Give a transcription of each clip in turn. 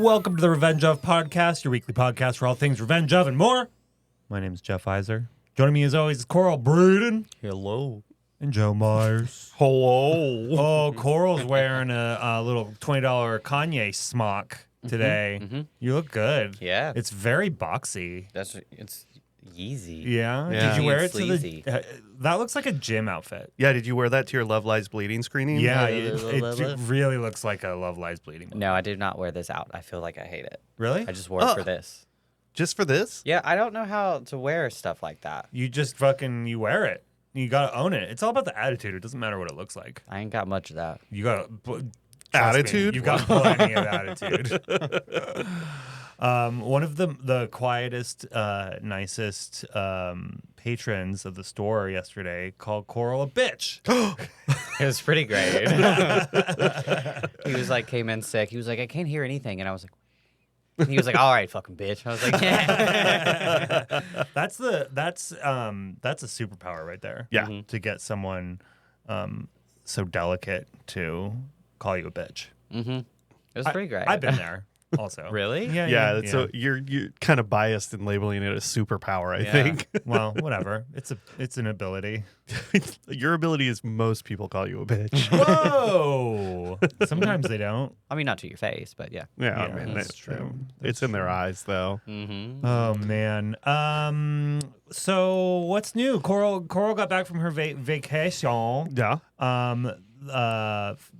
Welcome to the Revenge of Podcast, your weekly podcast for all things Revenge of and more. My name is Jeff Iser. Joining me as always is Coral Braden. Hello. And Joe Myers. Hello. Oh, Coral's wearing a little $20 Kanye smock today. Mm-hmm. You look good. Yeah. It's very boxy. It's Yeezy. Yeah? Yeah. Did you wear it It's to sleazy. the... that looks like a gym outfit. Yeah, did you wear that to your Love Lies Bleeding screening? Yeah, Yeah, it really looks like a Love Lies Bleeding. No, I did not wear this out. I feel like I hate it. Really? I just wore it for this. Just for this? Yeah, I don't know how to wear stuff like that. You just you wear it. You gotta own it. It's all about the attitude. It doesn't matter what it looks like. I ain't got much of that. You got Attitude? You've got plenty of attitude. One of the quietest, nicest patrons of the store yesterday called Coral a bitch. It was pretty great. He was like, came in sick. He was like, I can't hear anything. And I was like, and he was like, all right, fucking bitch. I was like, yeah. That's a superpower right there. Yeah. Mm-hmm. To get someone so delicate to call you a bitch. Mm-hmm. It was pretty great. I've been there also. Really? Yeah, so you're kind of biased in labeling it a superpower, I think. Well, whatever. It's an ability. Your ability is most people call you a bitch. Whoa! Sometimes they don't. I mean, not to your face, but yeah. Yeah, Yeah, I mean, that's true. It's in their eyes, though. Mm-hmm. Oh man. So what's new? Coral got back from her vacation. Yeah.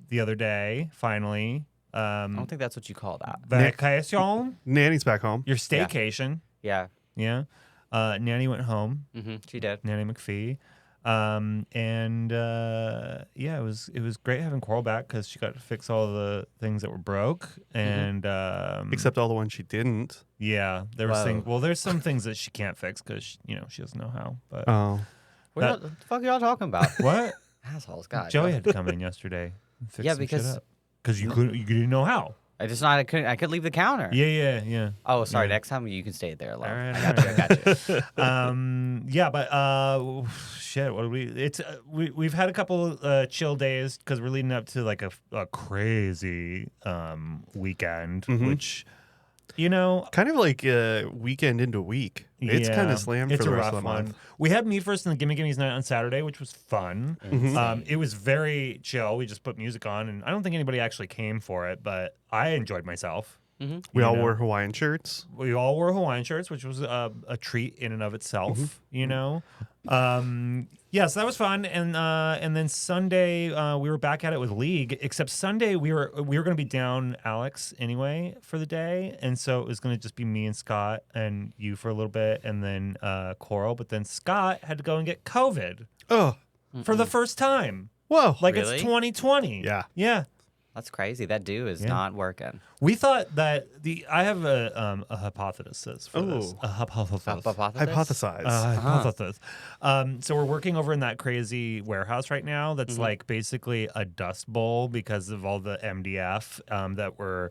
The other day, finally. I don't think that's what you call that. Vacation. Nanny's back home. Your staycation. Yeah. Yeah. Nanny went home. Mm-hmm. She did. Nanny McPhee. It was great having Coral back because she got to fix all the things that were broke and Except all the ones she didn't. yeah, there was Whoa. there's some things that she can't fix because she doesn't know how. But Oh. What the fuck are y'all talking about? what? Assholes, God. Joey had to come in yesterday and fix Yeah, some because- shit up because you didn't know how. I could leave the counter. Yeah. Oh, sorry. Yeah. Next time you can stay there alone. All right, I got you. yeah, but shit. What do we? It's we've had a couple chill days because we're leading up to like a crazy weekend, which Kind of like weekend into week. It's kind of slammed for the rest of the month. We had Me First and the Gimme Gimme's night on Saturday, which was fun. It was very chill. We just put music on, and I don't think anybody actually came for it, but I enjoyed myself. We all wore Hawaiian shirts. We all wore Hawaiian shirts, which was a treat in and of itself, Yeah, so that was fun, and then Sunday we were back at it with League. Except Sunday we were going to be down Alex anyway for the day, and so it was going to just be me and Scott and you for a little bit, and then Coral. But then Scott had to go and get COVID for the first time. Whoa. Like Really? it's 2020. Yeah. That's crazy. That dude is not working. We thought that I have a hypothesis for this. A hypothesis. Hypothesize. Hypothesis. So we're working over in that crazy warehouse right now that's like basically a dust bowl because of all the MDF that we're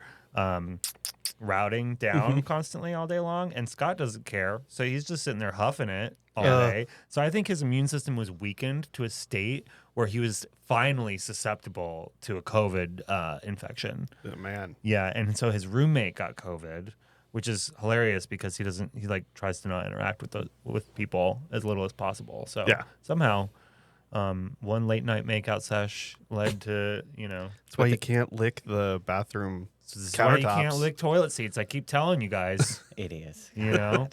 routing down constantly all day long. And Scott doesn't care. So he's just sitting there huffing it all day. So I think his immune system was weakened to a state where he was finally susceptible to a COVID infection. Oh, man. Yeah, and so his roommate got COVID, which is hilarious because he tries to not interact with people as little as possible. So somehow one late night makeout sesh led to, That's why you can't lick the bathroom this is countertops. why you can't lick toilet seats. I keep telling you guys. Idiots. So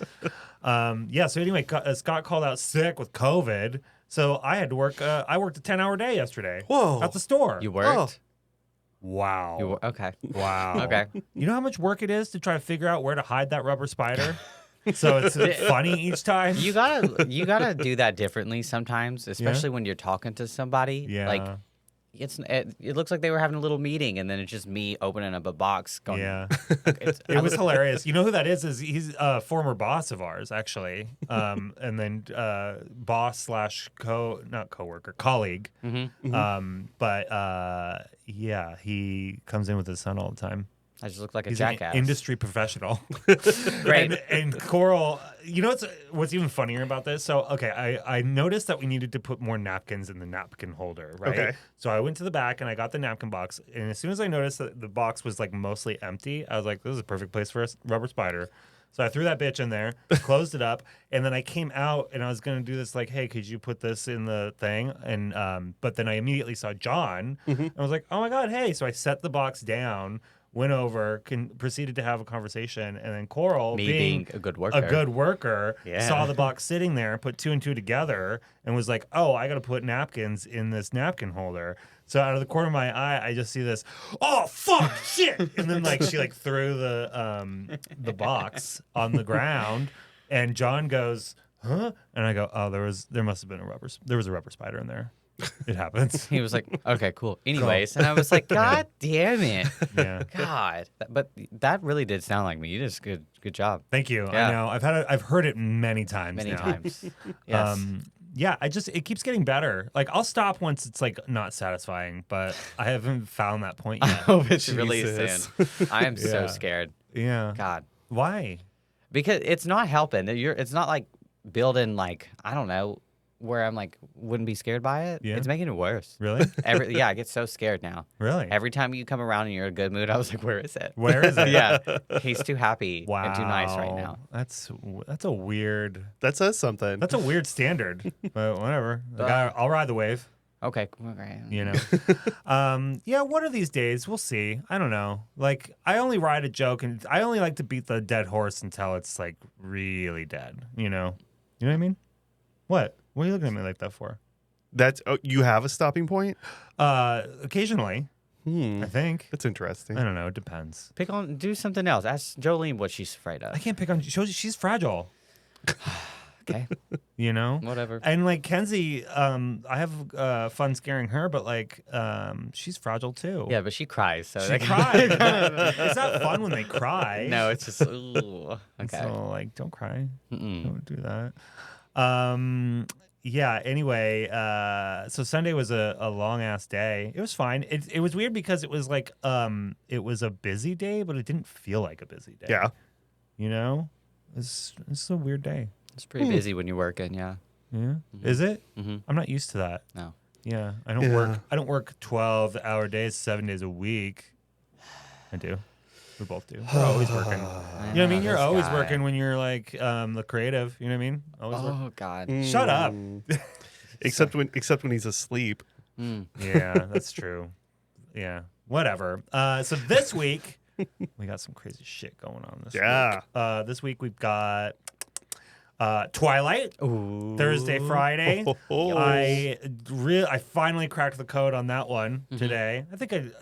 anyway, Scott called out sick with COVID. So I had to work. I worked a 10-hour day yesterday. Whoa. At the store. You worked? Wow. Okay. Wow. Okay. You know how much work it is to try to figure out where to hide that rubber spider? So it's funny each time. You gotta do that differently sometimes, especially when you're talking to somebody. Yeah. Like it looks like they were having a little meeting, and then it's just me opening up a box. Going, Yeah. It was hilarious. You know who that is he's a former boss of ours, actually. And then boss / not coworker, colleague. But he comes in with his son all the time. I just look like a He's jackass. an industry professional. Great. And Coral, you know what's even funnier about this? So, okay, I noticed that we needed to put more napkins in the napkin holder, right? Okay. So I went to the back and I got the napkin box. And as soon as I noticed that the box was like mostly empty, I was like, this is a perfect place for a rubber spider. So I threw that bitch in there, closed it up, and then I came out and I was gonna do this like, hey, could you put this in the thing? And but then I immediately saw John. And I was like, oh my God, hey. So I set the box down, went over, proceeded to have a conversation, and then Coral, being a good worker, saw the box sitting there, put two and two together, and was like, "Oh, I got to put napkins in this napkin holder." So out of the corner of my eye, I just see this, "Oh fuck, shit!" And then like she like threw the box on the ground, and John goes, "Huh?" And I go, "Oh, there must have been there was a rubber spider in there." It happens. He was like, okay, cool. Anyways, and I was like, God damn it. Yeah. God. But that really did sound like me. You did good job. Thank you. Yeah. I know. I've heard it many times Many now. times. Yes. Yeah, it keeps getting better. Like I'll stop once it's like not satisfying, but I haven't found that point I yet. hope it's really Jesus. soon. I am so Yeah. scared. Yeah. God. Why? Because it's not helping. It's not like building like, I don't know, where I'm like wouldn't be scared by it. Yeah. It's making it worse. Really? Yeah, I get so scared now. Really? Every time you come around and you're in a good mood, I was like, where is it? Where is it? Yeah. He's too happy Wow. and too nice right now. That's a weird. That says something. That's a weird standard. But whatever. I'll ride the wave. Okay. Okay. You know. Yeah. One of these days, we'll see. I don't know. Like I only ride a joke, and I only like to beat the dead horse until it's like really dead. You know. You know what I mean? What? What are you looking at me like that for? You have a stopping point? Occasionally, I think. That's interesting. I don't know. It depends. Do something else. Ask Jolene what she's afraid I of. can't pick on. She's fragile. Okay. You know. Whatever. And like Kenzie, I have fun scaring her, but like, she's fragile too. Yeah, but she cries. So She that cries. It's not fun when they cry. No, it's just ooh. Okay. So like, don't cry. Mm-mm. Don't do that. Yeah. Anyway, so Sunday was a long ass day. It was fine. It was weird because it was like it was a busy day, but it didn't feel like a busy day. Yeah. You know, it's a weird day. It's pretty busy when you're working. Yeah. Yeah. Is it? Mm-hmm. I'm not used to that. No. Yeah. I don't work 12-hour days, 7 days a week. I do. We both do. We're always working. You know what I mean? You're always working when you're like the creative. You know what I mean? Always working. Oh God. Shut up. Except when he's asleep. Yeah, that's true. Yeah. Whatever. So this week we got some crazy shit going on this week. This week we've got Twilight. Ooh. Thursday, Friday. Oh. I finally cracked the code on that one today. I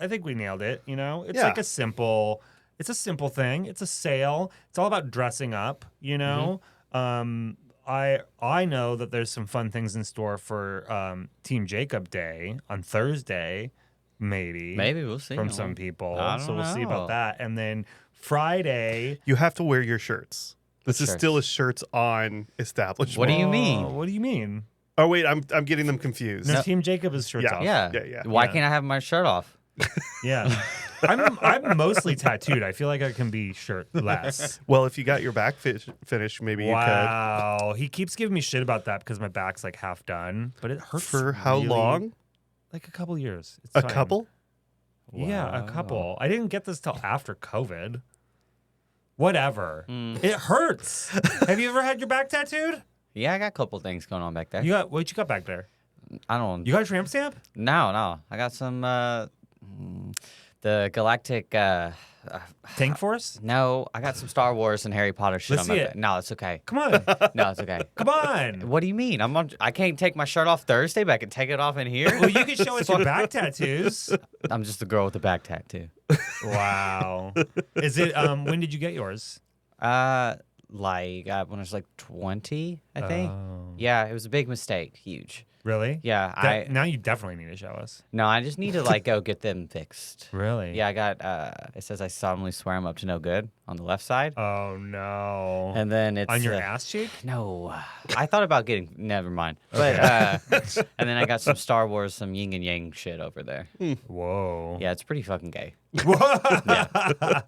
think we nailed it, you know? It's like a simple thing. It's a sale. It's all about dressing up, you know? I know that there's some fun things in store for Team Jacob Day on Thursday, maybe. Maybe we'll see. From some people. I don't So we'll see know. about that. And then Friday. You have to wear your shirts. This is shirts? still a shirts on establishment. What do you mean? What do you mean? Oh wait, I'm getting them confused. No, Team Jacob is shirts Yeah. off. Yeah. Why can't I have my shirt off? Yeah. I'm mostly tattooed. I feel like I can be shirtless. Well, if you got your back finished, maybe Wow. He keeps giving me shit about that because my back's like half done, but it you hurts. could. For how really- long? Like a couple years. It's A fine. couple? Yeah, a couple. I didn't get this till after COVID. Whatever. It hurts. Have you ever had your back tattooed? Yeah, I got a couple things going on back there. What you got back there? I don't. You got a tramp stamp? No. I got some. The Galactic. Tank Force? No, I got some Star Wars and Harry Potter shit Let's on my see back. it. No, it's okay. Come on. No, it's okay. Come on. What do you mean? I can't take my shirt off Thursday, but I can take it off in here. Well, you can show us your back tattoos. I'm just a girl with a back tattoo. Wow. Is it when did you get yours? When I was like 20, I think. Oh. Yeah, it was a big mistake. Huge. Really? Yeah, now you definitely need to show us. No, I just need to like go get them fixed. Really? Yeah, I got it says I solemnly swear I'm up to no good on the left side. Oh no. And then it's on your ass cheek? No. I thought about getting never mind. But and then I got some Star Wars, some yin and yang shit over there. Whoa. Yeah, it's pretty fucking gay. Yeah.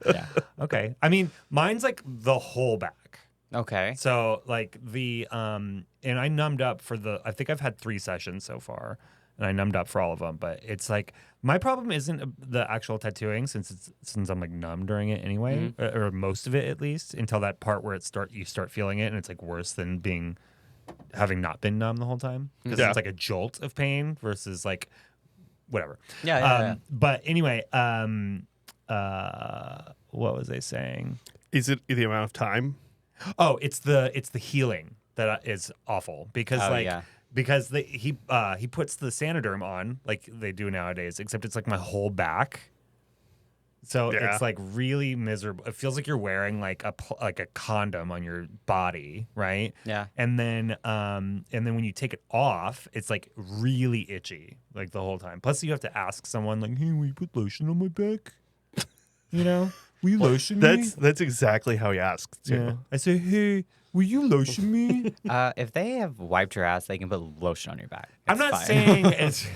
Yeah. Okay. I mean, mine's like the whole back. Okay. So like and I numbed up I think I've had 3 sessions so far, and I numbed up for all of them. But it's like my problem isn't the actual tattooing since I'm like numb during it anyway, or most of it at least, until that part where you start feeling it, and it's like worse than having not been numb the whole time, because it's like a jolt of pain versus like whatever. Yeah. But anyway, what was I saying? Is it the amount of time? Oh, it's the healing that is awful because because he puts the Sanoderm on like they do nowadays, except it's like my whole back. So it's like really miserable. It feels like you're wearing like a condom on your body, right? Yeah. And then when you take it off, it's like really itchy like the whole time. Plus you have to ask someone like, "Hey, will you put lotion on my back?" You know? Will you lotion me? That's exactly how he asks too. Yeah. I say, "Hey, will you lotion me?" If they have wiped your ass, they can put lotion on your back. I'm not fine. saying it's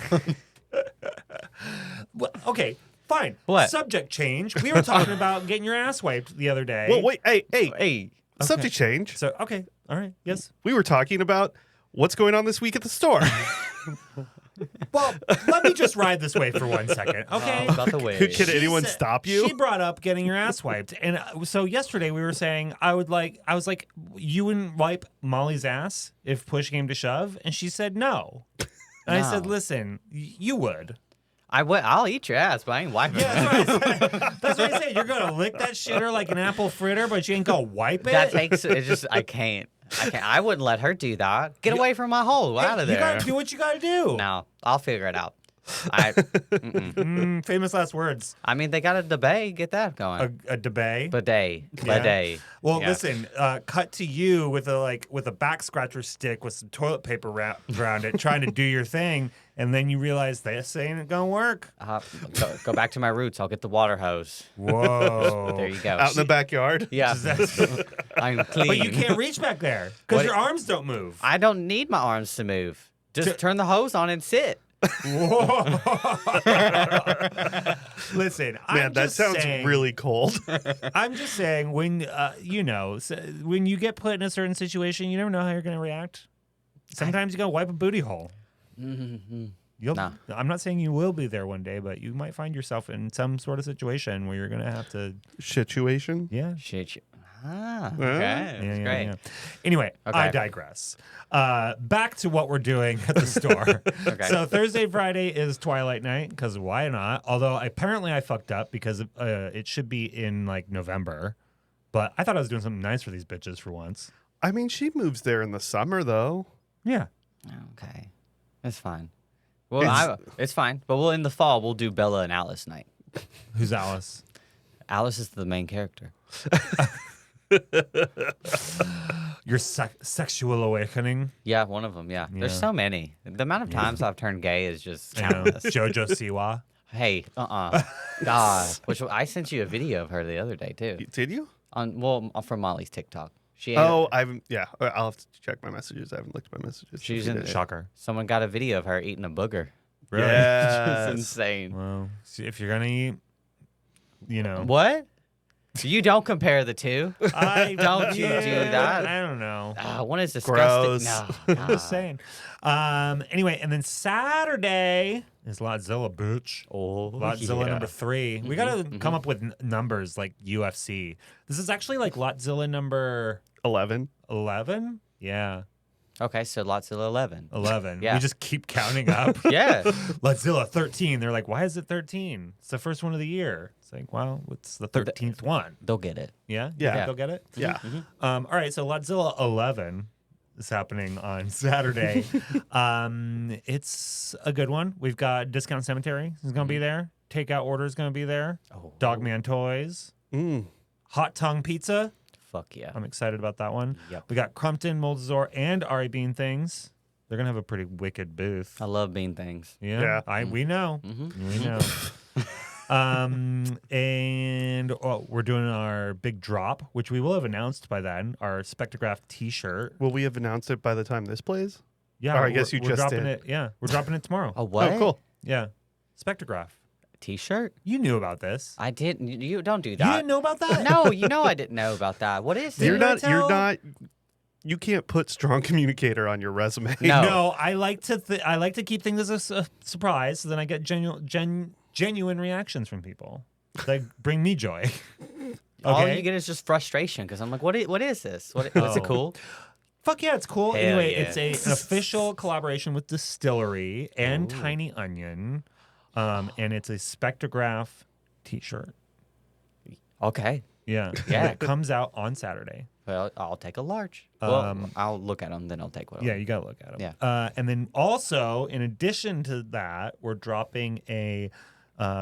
well, okay. Fine. What? Subject change. We were talking about getting your ass wiped the other day. Well, wait, hey, Hey. subject change. So, okay. All right. Yes. We were talking about what's going on this week at the store. Well, let me just ride this wave for 1 second. Okay. About the way. Can anyone stop you? She brought up getting your ass wiped. And so yesterday we were saying, I was like, you wouldn't wipe Molly's ass if push came to shove? And she said no. And I said, listen, you would. I'll eat your ass, but I ain't wiping it. Yeah, that's what I said. You're gonna lick that shitter like an apple fritter, but you ain't gonna wipe it. That takes it. Just I can't. I wouldn't let her do that. Get away from my hole. Out of there. You gotta do what you gotta do. No, I'll figure it out. Famous last words. I mean, they got a debate. Get that going. A debate. Bidet. Well, Yeah. listen. Cut to you with a back scratcher stick with some toilet paper around it, trying to do your thing, and then you realize this ain't gonna work. Go back to my roots. I'll get the water hose. Whoa. There you go. Out in the backyard. Yeah. I'm clean. But you can't reach back there because your arms don't move. I don't need my arms to move. Just turn the hose on and sit. Listen, Man, that sounds really cold. I'm just saying when when you get put in a certain situation, you never know how you're going to react. Sometimes you got to wipe a booty hole. Nah. I'm not saying you will be there one day, but you might find yourself in some sort of situation where you're going to have to. Situation? Yeah. Shit. Okay. Yeah, That's great. yeah. Anyway, Okay. I digress. Back to what we're doing at the store. Okay. So Thursday, Friday is Twilight Night because why not? Although apparently I fucked up because it should be in like November, but I thought I was doing something nice for these bitches for once. I mean, she moves there in the summer, though. Yeah. Okay. That's fine. Well, it's fine. But in the fall, we'll do Bella and Alice night. Who's Alice? Alice is the main character. Your sexual awakening. Yeah, one of them. Yeah. There's Yeah. so many. The amount of times I've turned gay is just I know. countless. Jojo Siwa. Hey, God. Which I sent you a video of her the other day too. Did you? From Molly's TikTok. I'll have to check my messages. I haven't looked at my messages. She's in in Shocker. Someone got a video of her eating a booger. Really? Yes. It's insane. Well, see, if you're gonna eat, What? You don't compare the two. Don't you do that? I don't know. One is disgusting. Gross. No, I'm God. just saying. Anyway, and then Saturday is Lotzilla, bitch. Oh, Lotzilla yeah. number 3. We gotta come up with numbers like UFC. This is actually like Lotzilla number 11. 11. Yeah, Okay, so Lotzilla 11. 11. Yeah. We just keep counting up. Yeah. Lotzilla 13. They're like, why is it 13? It's the first one of the year. It's like, well, it's the 13th one. They'll get it. Yeah? Yeah. You think they'll get it? Yeah. All right, so Lotzilla 11 is happening on Saturday. It's a good one. We've got Discount Cemetery is going to be there. Takeout Order is going to be there. Oh. Dogman Toys. Mm. Hot Tongue Pizza. Fuck yeah. I'm excited about that one. Yep. We got Crumpton, Moldazor, and Ari Bean Things. They're going to have a pretty wicked booth. I love bean things. Yeah. We know. We know. And we're doing our big drop, which we will have announced by then, our Spectrograph t-shirt. Will we have announced it by the time this plays? Yeah, Or I guess we're you just dropping did. it. Yeah, we're dropping it tomorrow. Oh, what? Oh, cool. Yeah, Spectrograph. T-shirt? You knew about this. I didn't. You don't do You that. didn't know about that? No, I didn't know about that. What is it? You're not. You can't put strong communicator on your resume. No. No, I like to keep things as a surprise, so then I get genuine reactions from people that bring me joy. All Okay? you get is just frustration because I'm like, what is this? Is it cool? Fuck yeah, it's cool. Hell Anyway, yeah. it's an official collaboration with Distillery and Tiny Onion, and it's a spectrograph T-shirt. Okay. Yeah, Yeah. And it comes out on Saturday. Well, I'll take a large. Well, I'll look at them, then I'll take one. Yeah, you gotta look at them. Yeah. And then also, in addition to that, we're dropping a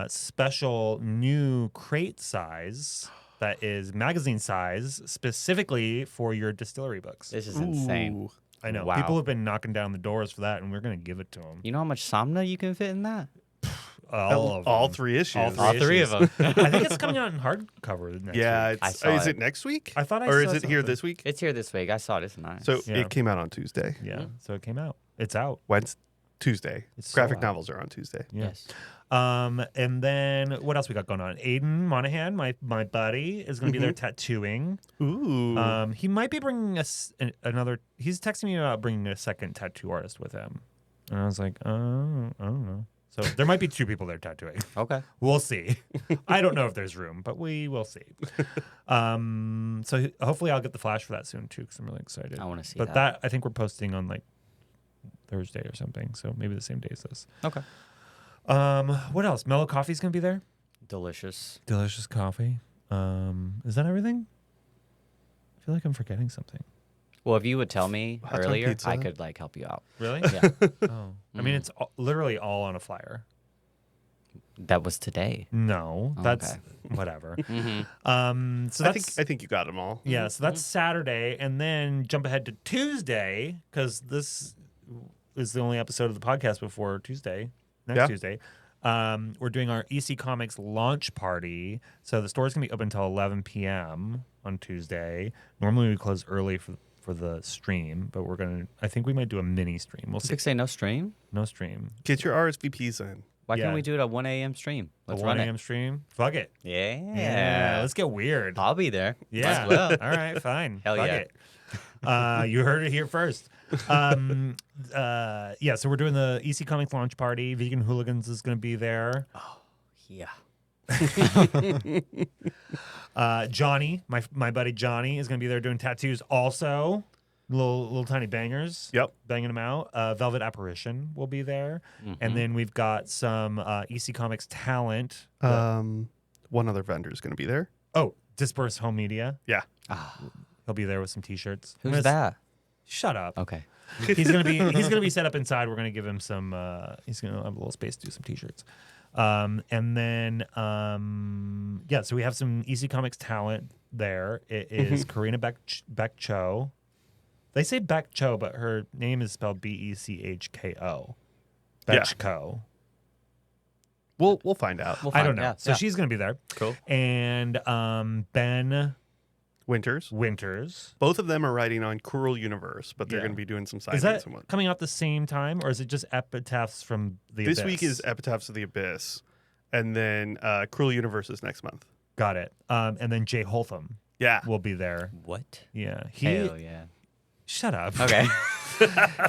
special new crate size that is magazine size specifically for your distillery books. This is insane. Ooh. I know. Wow. People have been knocking down the doors for that, and we're going to give it to them. You know how much Somna you can fit in that? All 3 issues. All three of them. I think it's coming out in hardcover next Yeah. week. I It's, saw is it. it next week? I thought I Or saw is it here something. this week? It's here this week. I saw it. It's nice. So Yeah. it came out on Tuesday. Yeah, so it came out. It's out. Wednesday, Tuesday. It's so Graphic out. novels are on Tuesday. Yeah. Yes. And then what else we got going on? Aiden Monahan, my buddy, is going to be there tattooing. Ooh. He might be bringing us another. He's texting me about bringing a second tattoo artist with him, and I was like, I don't know. So there might be 2 people there tattooing. Okay. We'll see. I don't know if there's room, but we will see. So hopefully I'll get the flash for that soon too, because I'm really excited. I want to see But that. that I think we're posting on like Thursday or something, so maybe the same day as this. Okay. What else? Mellow Coffee's gonna be there. Delicious. Delicious coffee. Is that everything? I feel like I'm forgetting something. Well, if you would tell me Hot dog earlier, pizza. I could like help you out. Really? Yeah. Oh, I mean, it's literally all on a flyer. That was today. No, Oh, that's okay. whatever. Mm-hmm. So I that's think you got them all. yeah. So that's Saturday, and then jump ahead to Tuesday because this is the only episode of the podcast before Tuesday. Next Yeah. Tuesday, we're doing our EC Comics launch party. So the store's gonna be open until 11 p.m. on Tuesday. Normally we close early for the stream, but I think we might do a mini stream. We'll see. 6 a.m. no stream. No stream. Get your RSVPs in. Why Yeah. can't we do it at 1 a.m. stream? Let's a run 1 it. a.m. stream. Fuck it. Yeah. Let's get weird. I'll be there. Yeah. Might as well. All right. Fine. Hell Fuck yeah. it. You heard it here first. Yeah. So we're doing the EC Comics launch party. Vegan Hooligans is going to be there. Yeah. Johnny, my buddy Johnny, is going to be there doing tattoos also. Little tiny bangers. Yep. Banging them out. Velvet Apparition will be there. And then we've got some EC Comics talent. One other vendor is going to be there. Oh, Disperse Home Media. Yeah. He'll be there with some t-shirts. Who's that? Shut up. Okay. He's gonna be set up inside. We're gonna give him some. He's gonna have a little space to do some t-shirts. And then yeah, so we have some EC Comics talent there. It is Karina Beck Cho. They say Beck Cho, but her name is spelled Bechko. Bechko. We'll find out. We'll I find- don't know. yeah, So yeah. she's gonna be there. Cool. And Ben Winters. Winters. Both of them are writing on Cruel Universe, but they're Yeah. going to be doing some Is signings that and what. coming out the same time, or is it just epitaphs from the This Abyss? week is Epitaphs of the Abyss, and then Cruel Universe is next month. Got it. And then Jay Holtham Yeah. will be there. What? Yeah. Hell yeah. Shut up. Okay.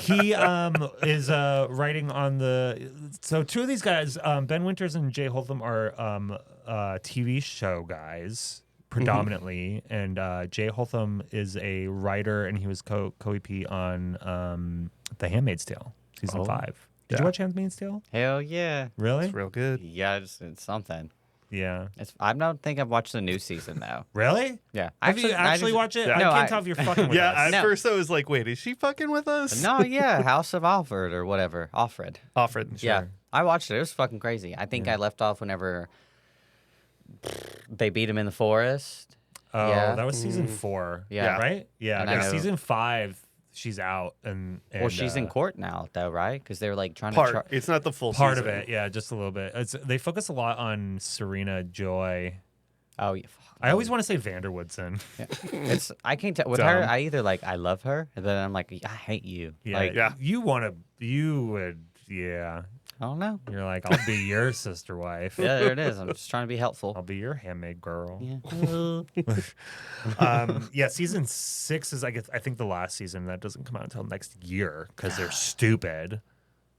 He is writing on the. So 2 of these guys, Ben Winters and Jay Holtham, are TV show guys predominantly, and Jay Holtham is a writer, and he was co-EP on The Handmaid's Tale season 5. Did Yeah. you watch Handmaid's Tale? Hell yeah. Really? It's real good. Yeah, it's something. Yeah. I don't think I've watched the new season though. Really? Yeah. Have you actually watched it? Yeah. I No, can't I- tell if you're fucking with Yeah, us. at No. first I was like, wait, is she fucking with us? No, yeah, House of Alfred or whatever. Alfred. Alfred. Yeah. I watched it. It was fucking crazy. I think I left off whenever they beat him in the forest. Oh, Yeah. that was season 4. Yeah. Right? Yeah. And I yeah. know- Season 5, she's out, and Well, she's in uh, court now, though, right? Because they're like trying to. Part. It's not the full part season. of it. Yeah, just a little bit. They focus a lot on Serena Joy. Oh, yeah. I always want to say Vanderwoodson. It's I can't tell with Dumb. her. I either like I love her, and then I'm like I hate you. Yeah, Like, Yeah. You would, yeah. I don't know. You're like, I'll be your sister wife. Yeah, there it is. I'm just trying to be helpful. I'll be your handmaid girl. Yeah. Yeah, season 6 is, I think, the last season. That doesn't come out until next year because they're stupid.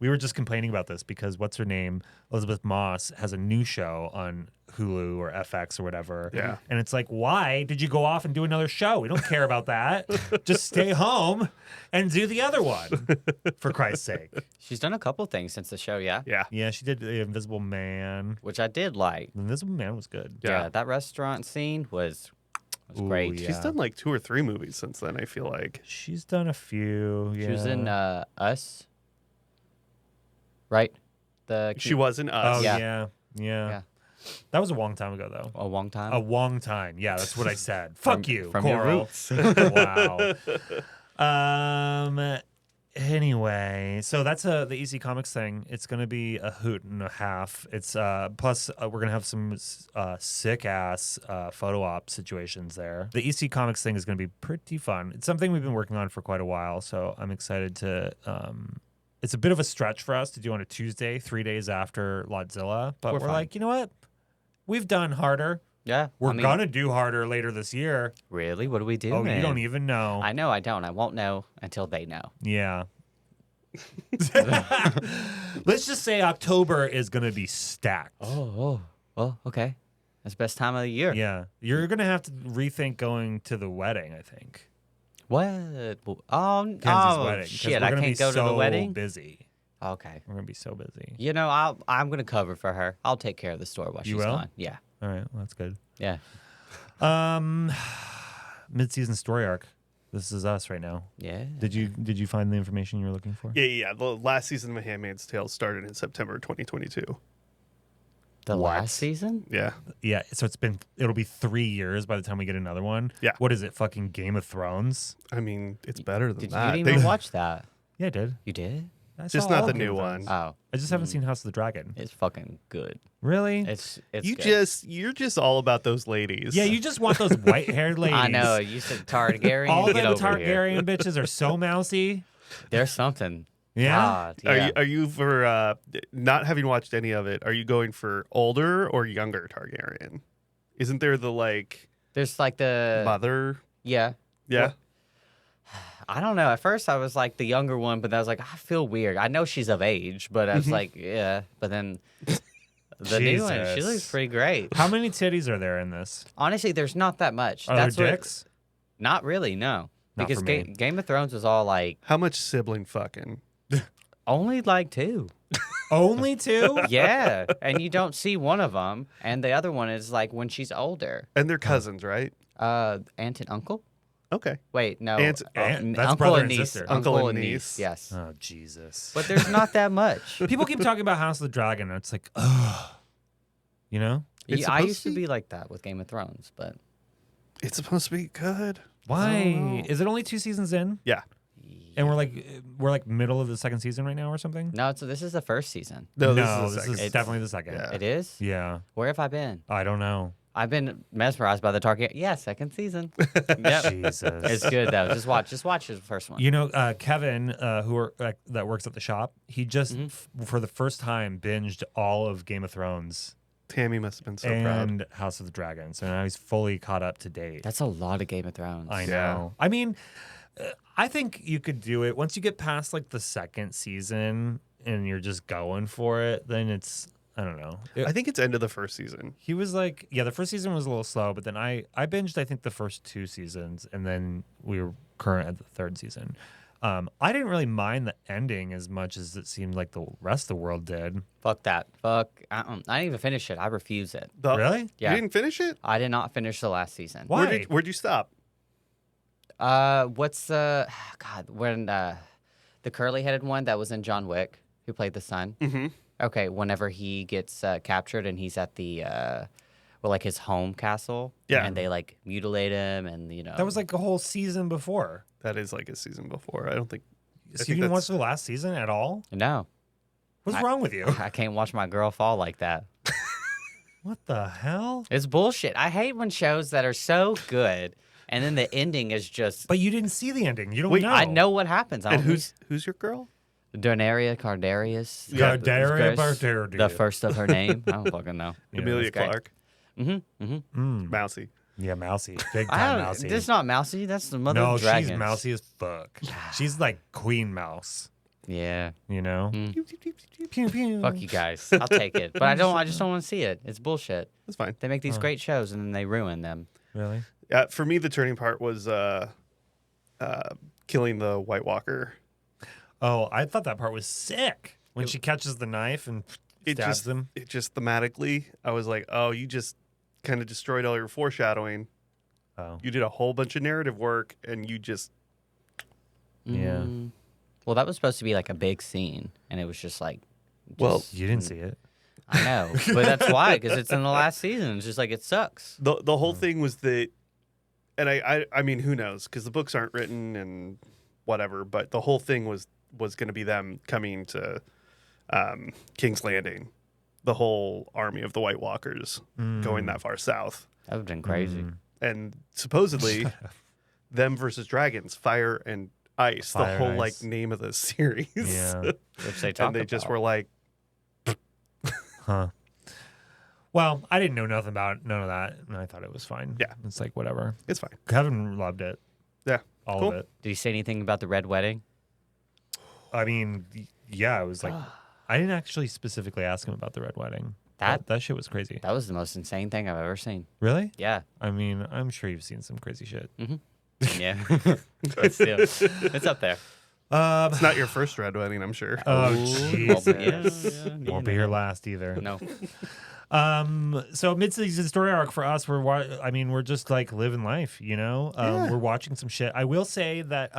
We were just complaining about this because what's her name, Elizabeth Moss, has a new show on Hulu or FX or whatever. Yeah. And it's like, why did you go off and do another show? We don't care about that. Just stay home and do the other one, for Christ's sake. She's done a couple things since the show, yeah? Yeah. Yeah, she did The Invisible Man. Which I did like. The Invisible Man was good. Yeah, that restaurant scene was Ooh, great. yeah. She's done like 2 or 3 movies since then, I feel like. She's done a few. Yeah. She was in Us, right? She was in Oh, Us. yeah. Yeah. Yeah. That was a long time ago, though. A long time. A long time. Yeah, that's what I said. Fuck you, from your Coral. roots. Wow. Anyway, so that's the EC Comics thing. It's gonna be a hoot and a half. It's plus we're gonna have some sick ass photo op situations there. The EC Comics thing is gonna be pretty fun. It's something we've been working on for quite a while, so I'm excited to. It's a bit of a stretch for us to do on a Tuesday, 3 days after Lotzilla, but we're fine. like, you know what? We've done harder. Yeah. We're I mean, gonna do harder later this year. Really? What do we do? Oh, man? you don't even know. I know I don't. I won't know until they know. Yeah. Let's just say October is gonna be stacked. Oh. Well, okay. That's the best time of the year. Yeah, you're gonna have to rethink going to the wedding. I think What? Oh, Kenzie's wedding. 'Cause shit! we're I gonna can't be go to the so wedding. Busy. Okay. We're gonna be so busy. You know, I'm gonna cover for her. I'll take care of the store while she's will? gone. Yeah. All right, well, that's good. Yeah. Mid-season story arc. This is us right now. Yeah. Did you find the information you were looking for? Yeah. The last season of Handmaid's Tale started in September 2022. The What? last season? Yeah. Yeah. So it'll be 3 years by the time we get another one. Yeah. What is it? Fucking Game of Thrones? I mean, it's better than Did that. you didn't even watch that? Yeah, I did. You did? I Just saw not all the of Game new of Thrones. one. Oh, I just haven't seen House of the Dragon. it's fucking good. Really? It's you're good. just all about those ladies. Yeah, you just want those white-haired ladies. I know. You said Targaryen. All get the over here. Targaryen bitches are so mousy. There's something. Yeah. God, yeah. Are you for not having watched any of it? Are you going for older or younger Targaryen? Isn't there the like There's like the mother? Yeah. Yeah. I don't know. At first, I was like the younger one, but I was like, I feel weird. I know she's of age, but I was like, yeah. But then the new one, she Jesus. looks pretty great. How many titties are there in this? Honestly, there's not that much. Are That's there what- dicks? Not really, no. Not Because for me. Game of Thrones was all like How much sibling fucking? only like 2. Only 2? Yeah, and you don't see one of them, and the other one is like when she's older. And they're cousins, right? Aunt and uncle. Okay. Wait, no. Aunt- that's uncle brother and and niece. sister. Uncle and niece. Yes. Oh, Jesus. But there's not that much. People keep talking about House of the Dragon, and it's like, ugh. You know? It's I supposed used to to be- be like that with Game of Thrones, but It's supposed to be good. Why? Is it only 2 seasons in? Yeah. And we're like middle of the second season right now or something? no. So this is the first season. No, this this is is the second. definitely the second. Yeah. It is. Yeah. Where have I been? I don't know. I've been mesmerized by the Target. Yeah, second season. Yep. Jesus. It's good though. Just watch the first one. You know, Kevin, that works at the shop, he just for the first time binged all of Game of Thrones Tammy must have been so proud. and House of the Dragon, so now he's fully caught up to date. That's a lot of Game of Thrones. I know. Yeah. I mean, I think you could do it once you get past like the second season and you're just going for it. Then it's I don't know. I think it's end of the first season. He was like, yeah, the first season was a little slow, but then I binged, I think, the first 2 seasons, and then we were current at the 3rd season. I didn't really mind the ending as much as it seemed like the rest of the world did. Fuck that. Fuck. I didn't even finish it. I refuse it. Really? Yeah. You didn't finish it? I did not finish the last season. Why? Where'd you stop? What's God when the curly-headed one that was in John Wick who played the son? Mm-hmm. Okay, whenever he gets captured and he's at the like his home castle. Yeah. And they like mutilate him and That was like a whole season before. That is like a season before. I don't think. So think you didn't watch that's- the last season at all? No. What's wrong with you? I can't watch my girl fall like that. What the hell? It's bullshit. I hate when shows that are so good and then the ending is just But you didn't see the ending. You don't Wait, know. I know what happens. I And don't who's your girl? Donaria Cardarius. Yeah, Daria First- Barteri. The first of her name. I don't fucking know. Amelia that's great. Clark, Mousy. Yeah, Mousy. Big I time don't, Mousy. That's not Mousy. That's the mother No, of dragons. she's mousy as fuck. She's like Queen Mouse, Yeah. you know? Pew, pew. Fuck you guys. I'll take it. But I just don't want to see it. It's bullshit. That's fine. They make these great shows and then they ruin them. Really? For me, the turning part was killing the White Walker. Oh, I thought that part was sick. When she catches the knife and stabs him. It just thematically, I was like, oh, you just kind of destroyed all your foreshadowing. Oh, You did a whole bunch of narrative work, and you just yeah. Well, that was supposed to be like a big scene, and it was just like, well, You didn't see it. I know, but that's why, because it's in the last season. It's just like it sucks. the whole thing was that, and I mean, who knows? Because the books aren't written and whatever. But the whole thing was going to be them coming to King's Landing, the whole army of the White Walkers going that far south, That would have been crazy. and supposedly them versus dragons, fire and ice, Fire the and whole like ice. name of the series. Yeah. Which they talk And they just about. were like, Huh. Well, I didn't know nothing about none of that, and I thought it was fine. Yeah. It's like, whatever. it's fine. Kevin loved it. Yeah, All cool. of it. Did you say anything about the red wedding? I mean, yeah, it was like, I didn't actually specifically ask him about the Red Wedding. That shit was crazy. That was the most insane thing I've ever seen. Really? Yeah. I mean, I'm sure you've seen some crazy shit. Yeah. But still, it's up there. It's not your first red wedding, I'm sure. Oh, Well, Jesus. yeah, Won't be here last either. No. So mid-season story arc for us, we're just like living life, you know. We're watching some shit. I will say that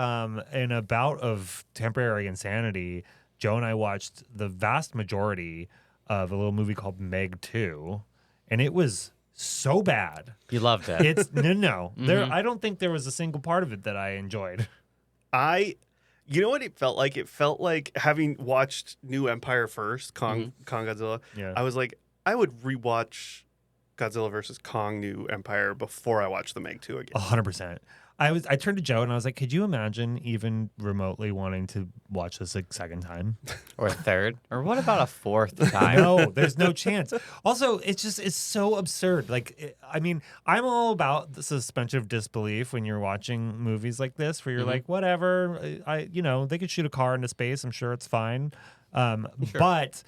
in a bout of temporary insanity, Joe and I watched the vast majority of a little movie called Meg 2, and it was so bad. You loved it. It's no. There, I don't think there was a single part of it that I enjoyed. You know what it felt like? It felt like having watched New Empire first, Kong Godzilla. Yeah. I was like, I would rewatch Godzilla versus Kong New Empire before I watched the Meg 2 again. 100%. I turned to Joe and I was like, could you imagine even remotely wanting to watch this a second time? Or a third. Or what about a fourth time? No, there's no chance. Also, it's so absurd. Like, I mean, I'm all about the suspension of disbelief when you're watching movies like this, where you're like, whatever, they could shoot a car into space. I'm sure it's fine. But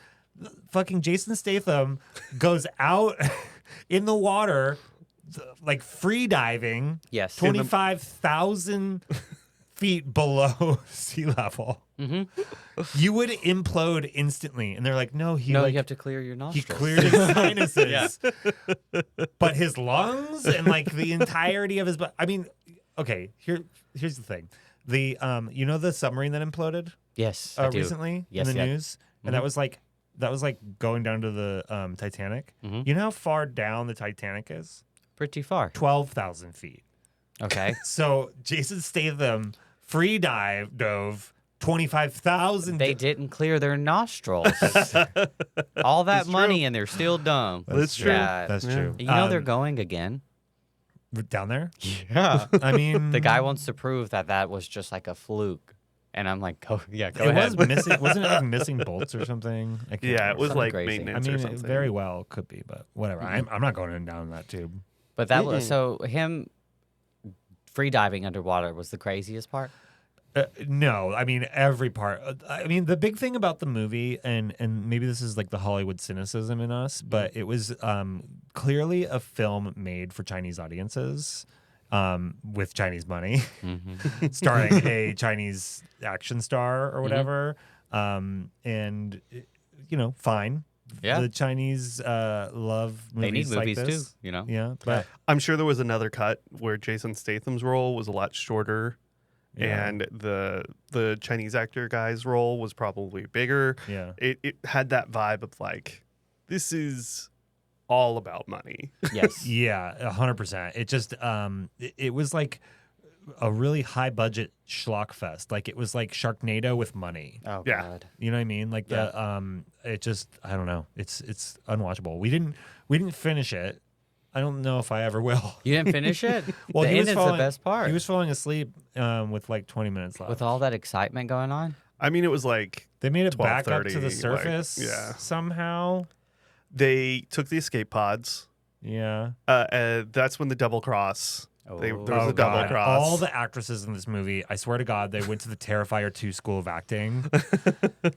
fucking Jason Statham goes out in the water, like free diving. Yes. 25,000 feet below sea level. You would implode instantly. And they're like, no, you have to clear your he nostrils. cleared his sinuses. But his lungs and like the entirety of his I mean, okay, here's the thing. The the submarine that imploded Yes, I do. recently Yes, in the yeah. news? And that was like going down to the Titanic. You know how far down the Titanic is? Pretty far. 12,000 feet. Okay. So Jason Statham free dove 25,000. They didn't clear their nostrils. All that money and they're still dumb. That's true. God. That's true. You know they're going again. Down there. Yeah. I mean, The guy wants to prove that was just like a fluke. And I'm like, go it ahead. was missing. Wasn't it like missing bolts or something? I can't Yeah, it remember. was Something like crazy. maintenance I mean, or it something. very well could be, but whatever. I'm not going down that tube. But that was so him free diving underwater was the craziest part. No, I mean every part. I mean the big thing about the movie, and maybe this is like the Hollywood cynicism in us, but it was clearly a film made for Chinese audiences, with Chinese money, starring a Chinese action star or whatever, and fine. Yeah. The Chinese love movies. They need like movies this. too, you know. Yeah, but I'm sure there was another cut where Jason Statham's role was a lot shorter, Yeah. and the Chinese actor guy's role was probably bigger. yeah. It had that vibe of like, this is all about money. Yes. Yeah, 100%. It just it was like a really high budget schlock fest. Like it was like Sharknado with money. Oh Yeah. God. You know what I mean? Like it just I don't know. It's unwatchable. We didn't finish it. I don't know if I ever will. You didn't finish it? Well, the he was ending's the best part. He was falling asleep with like 20 minutes left. With all that excitement going on. I mean, it was like They made it back up to 12:30, the surface yeah. somehow. They took the escape pods. Yeah. That's when the double cross. There was a double God. cross. All the actresses in this movie, I swear to God, they went to the Terrifier 2 school of acting.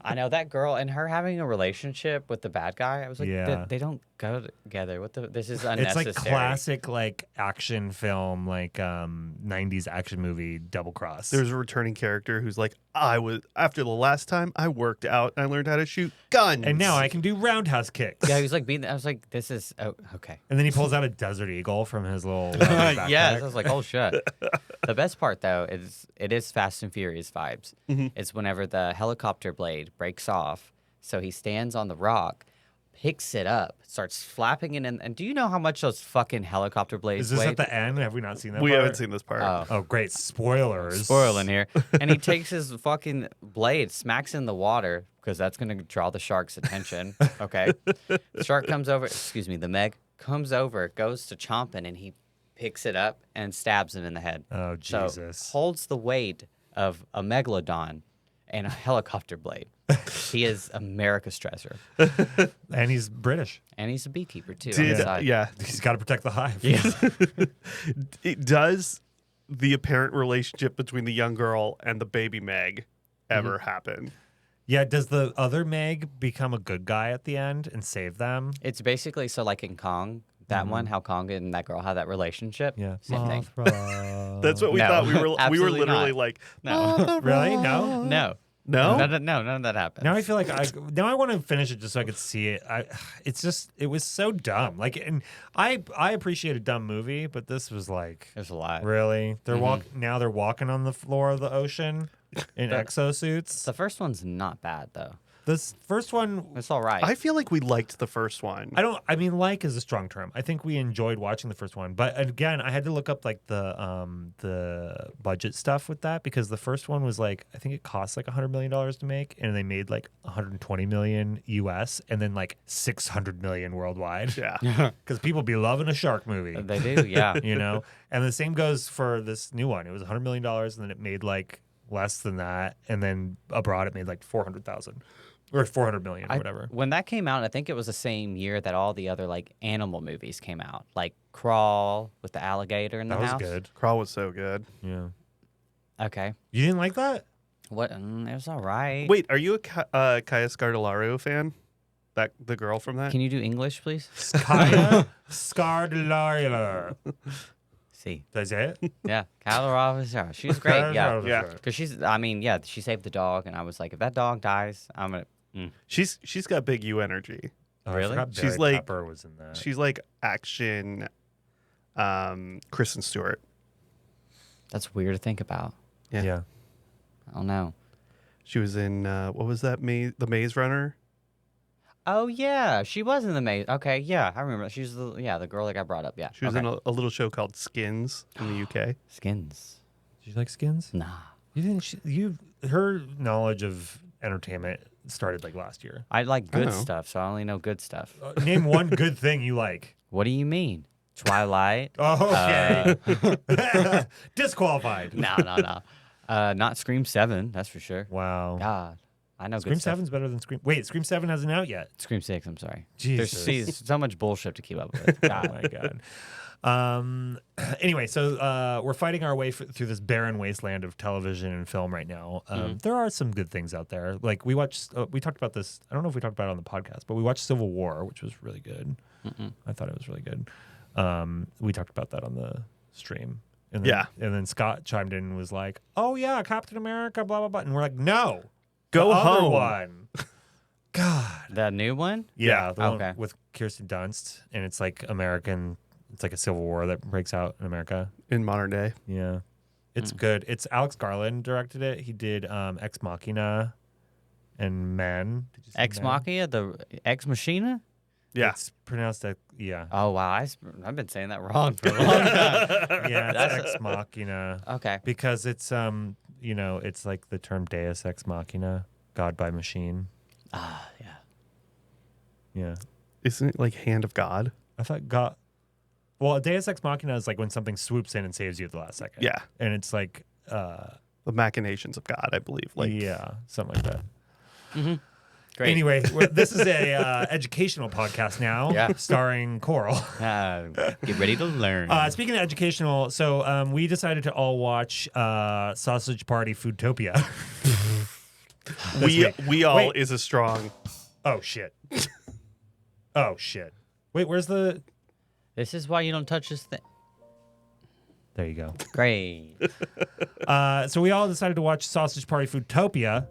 I know that girl and her having a relationship with the bad guy. I was like, Yeah. they don't go together. This is It's unnecessary. like classic like action film, like 90s action movie double cross. There's a returning character who's like, after the last time I worked out, I learned how to shoot guns. and now I can do roundhouse kicks. Yeah, he was like being. I was like, this is okay. And then he pulls out a Desert Eagle from his little backpack. Yes, I was like, oh shit. The best part though is it is Fast and Furious vibes. It's whenever the helicopter blade breaks off, so he stands on the rock, picks it up, starts flapping it, and do you know how much those fucking helicopter blades Is this weigh? at the end? Have we not seen that? we part? haven't seen this part. Oh, great spoilers! Spoiling here, and he takes his fucking blade, smacks in the water because that's gonna draw the shark's attention. Okay, the shark comes over. Excuse me, the Meg comes over, goes to chomping, and he picks it up and stabs him in the head. Oh So Jesus! holds the weight of a megalodon and a helicopter blade. He is America's treasure, And he's British. and he's a beekeeper too. on the side. He's got to protect the hive. It does the apparent relationship between the young girl and the baby Meg ever happen? Yeah. Does the other Meg become a good guy at the end and save them? It's basically so like in Kong, that one, how Kong and that girl had that relationship. Yeah. Same thing. That's what we No, thought. We were absolutely literally not. like, No, Really? No. no, no. none of that happened. Now I feel like I want to finish it just so I could see it. It was so dumb. Like, and I appreciate a dumb movie, but this was like, There's a lot. really? They're walking on the floor of the ocean in exosuits. The first one's not bad though. This first one, It's all right. I feel like we liked the first one. I mean, like is a strong term. I think we enjoyed watching the first one, but again, I had to look up like the budget stuff with that because the first one was like, I think it cost like $100 million to make, and they made like 120 million US, and then like 600 million worldwide. Yeah. Because people be loving a shark movie. They do, yeah. You know, and the same goes for this new one. It was $100 million, and then it made like less than that, and then abroad it made like 400,000 or 400 million, or whatever. When that came out, I think it was the same year that all the other like animal movies came out, like Crawl with the alligator in the That was house. good. Crawl was so good. Yeah. Okay, You didn't like that? what? It was all right. Wait, are you a Kaya Scardellaro fan? The girl from that? Can you do English, please? Kaya Scardellaro. See, Did I say it? yeah, Calorava, she was great. Yeah, Yeah. because she saved the dog, and I was like, if that dog dies, I'm gonna. She's got big U energy. Oh, I Really? forgot She's Barry like- Pepper was in that. She's like action Kristen Stewart. That's weird to think about. yeah. I don't know. She was in what was that The Maze Runner? Oh yeah, she was in the maze. Okay, yeah, I remember. She was the girl that got brought up. Yeah, She was okay. in a little show called Skins in the UK. Skins. Did you like Skins? Nah, You didn't. Her knowledge of entertainment started like last year. I like I good know. stuff, so I only know good stuff. Name one good thing you like. What do you mean? Twilight? Oh, okay. Disqualified. No. Not Scream 7, that's for sure. Wow. God, I know Scream good stuff. 7's better than Scream. Wait, Scream 7 hasn't out yet. Scream 6, I'm sorry. Jesus. There's so much bullshit to keep up with. Oh God. my god. Anyway, so we're fighting our way through this barren wasteland of television and film right now. There are some good things out there. Like we watched, we talked about this. I don't know if we talked about it on the podcast, but we watched Civil War, which was really good. I thought it was really good. We talked about that on the stream. And then, Yeah. And then Scott chimed in and was like, "Oh yeah, Captain America, blah blah blah." And we're like, "No, Go the other home." one." God. The new one? Yeah, the Okay. one with Kirsten Dunst, and it's like American. It's like a civil war that breaks out in America. In modern day. Yeah, it's good. It's Alex Garland directed it. He did Ex Machina and Men. Did you say Ex Men? Machina? The Ex Machina? Yeah. It's pronounced yeah. Oh, wow. I've been saying that wrong for a long time. Yeah, it's Ex Machina Okay. because it's it's like the term Deus Ex Machina, God by machine. Ah, yeah. Yeah, Isn't it like Hand of God? I thought God. Well, Deus Ex Machina is like when something swoops in and saves you at the last second. Yeah. And it's like The machinations of God, I believe. Like, yeah, something like that. Mm-hmm. Great. Anyway, this is a educational podcast now, Yeah. starring Coral. Get ready to learn. Speaking of educational, so we decided to all watch Sausage Party Foodtopia. we all Wait. is a strong. Oh shit! Oh shit! Wait, where's the? This is why you don't touch this thing. There you go. Great. So we all decided to watch Sausage Party Foodtopia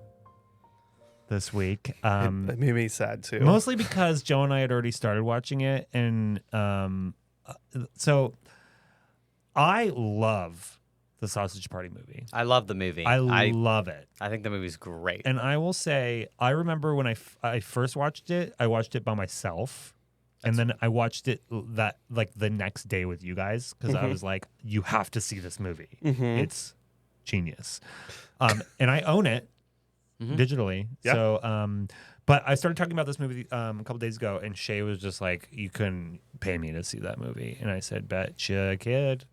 this week. It made me sad too. Mostly because Joe and I had already started watching it, and so I love the Sausage Party movie. I love the movie. I love it. I think the movie's great. And I will say, I remember when I first watched it, I watched it by myself. And then I watched it the next day with you guys because I was like, you have to see this movie. It's genius. And I own it digitally. Yeah. So, but I started talking about this movie a couple days ago, and Shay was just like, you couldn't pay me to see that movie. And I said, betcha, kid.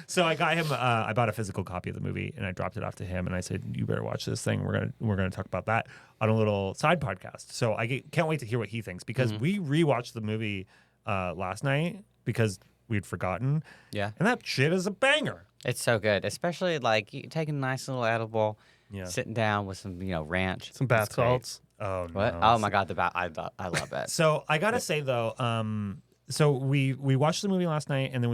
So I got him. I bought a physical copy of the movie, and I dropped it off to him. And I said, "You better watch this thing. We're gonna talk about that on a little side podcast." So I can't wait to hear what he thinks because we rewatched the movie last night because we'd forgotten. Yeah. And that shit is a banger. It's so good, especially like you taking a nice little edible, Yeah. sitting down with some ranch, Some bath It's great. salts. Oh What? no. Oh my god, I love it. So I gotta say though, so we watched the movie last night, and then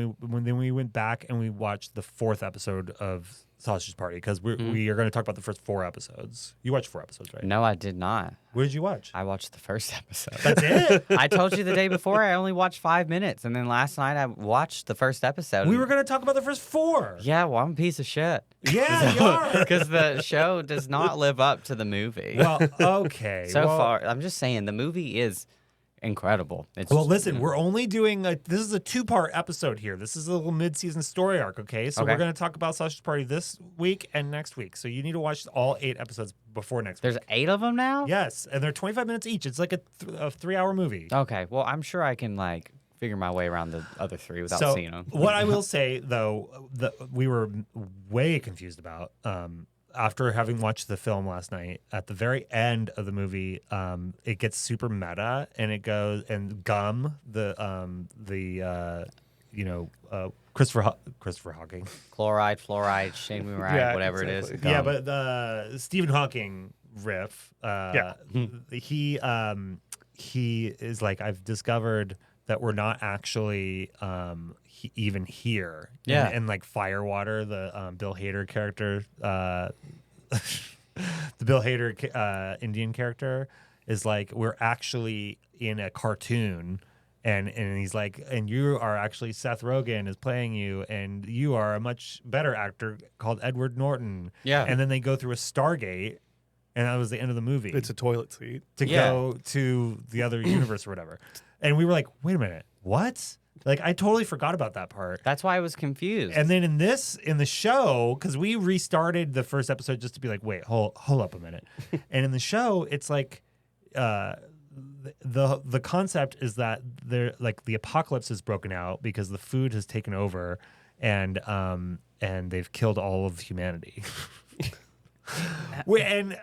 we went back and we watched the 4th episode of Sausage Party because we are going to talk about the first 4 episodes. You watched 4 episodes, right? No, I did not. What did you watch? I watched the first episode. That's it. I told you the day before I only watched 5 minutes, and then last night I watched the first episode. We were going to talk about the first 4. Yeah, well, I'm a piece of shit. Yeah, you are. Because the show does not live up to the movie. Well, okay. so well, far, I'm just saying the movie is incredible. It's Well, listen, we're only doing this is a 2-part episode here. This is a little mid-season story arc, okay? So Okay. we're going to talk about Sausage Party this week and next week. So you need to watch all 8 episodes before next There's week. 8 of them now? Yes, and they're 25 minutes each. It's like a 3-hour movie. Okay, well, I'm sure I can figure my way around the other 3 without So seeing them. what I will say, though, that we were way confused about after having watched the film last night, at the very end of the movie, it gets super meta, and it goes and Gum, Christopher Hawking. Chloride, fluoride, Shamuride, Yeah, whatever exactly. it is. Yeah, gum. but the Stephen Hawking riff. He is like, I've discovered that we're not actually even here. Yeah. And like Firewater, the Bill Hader character, the Bill Hader Indian character is like, we're actually in a cartoon. And he's like, and you are actually Seth Rogen is playing you, and you are a much better actor called Edward Norton. Yeah. And then they go through a Stargate, and that was the end of the movie. It's a toilet seat. To Yeah. go to the other universe or whatever. And we were like, wait a minute, what? Like, I totally forgot about that part. That's why I was confused. And then in the show, because we restarted the first episode just to be like, wait, hold up a minute. And in the show, it's like, the concept is that the apocalypse is broken out because the food has taken over, and they've killed all of humanity. And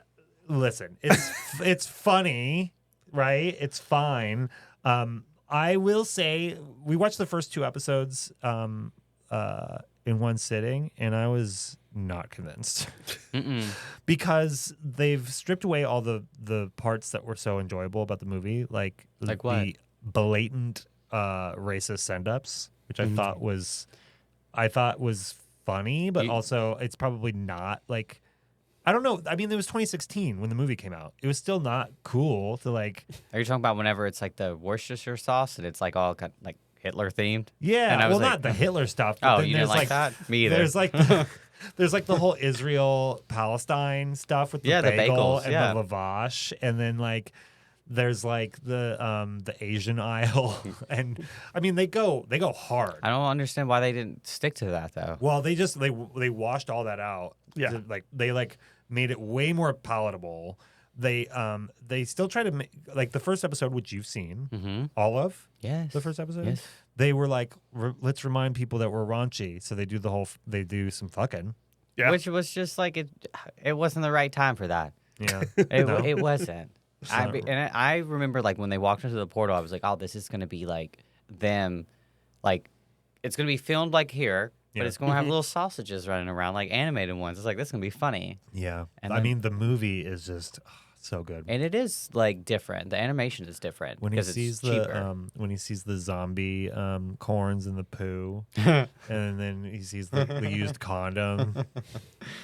listen, it's funny, right? It's fine. I will say we watched the first 2 episodes in one sitting, and I was not convinced because they've stripped away all the parts that were so enjoyable about the movie, like Like the what? blatant racist send-ups, which I thought was funny, but also it's probably not like, I don't know. I mean, it was 2016 when the movie came out. It was still not cool to like. Are you talking about whenever it's like the Worcestershire sauce and it's like all like Hitler themed? Yeah, And I well, was like, not the Hitler stuff. But Oh, then you didn't there's like that? Me either. There's like there's like the whole Israel Palestine stuff with the Yeah, the bagel bagels, and yeah. the lavash, and then like there's like the Asian aisle, and I mean they go hard. I don't understand why they didn't stick to that though. Well, they washed all that out. Yeah. They made it way more palatable. they still try to make, like the first episode, which you've seen, Mm-hmm. all of Yes. the first episode. Yes. They were like, let's remind people that we're raunchy, so they do they do some fucking. Yeah. Which was just like it wasn't the right time for that. Yeah, It wasn't. not- I remember like when they walked into the portal, I was like, oh, this is gonna be like them, like it's gonna be filmed like here, but Yeah. it's gonna have little sausages running around like animated ones. It's like this is gonna be funny, yeah. And I then- mean, the movie is just so good. and it is like different. The animation is different When he because sees it's cheaper. the zombie corns in the poo, and then he sees the used condom.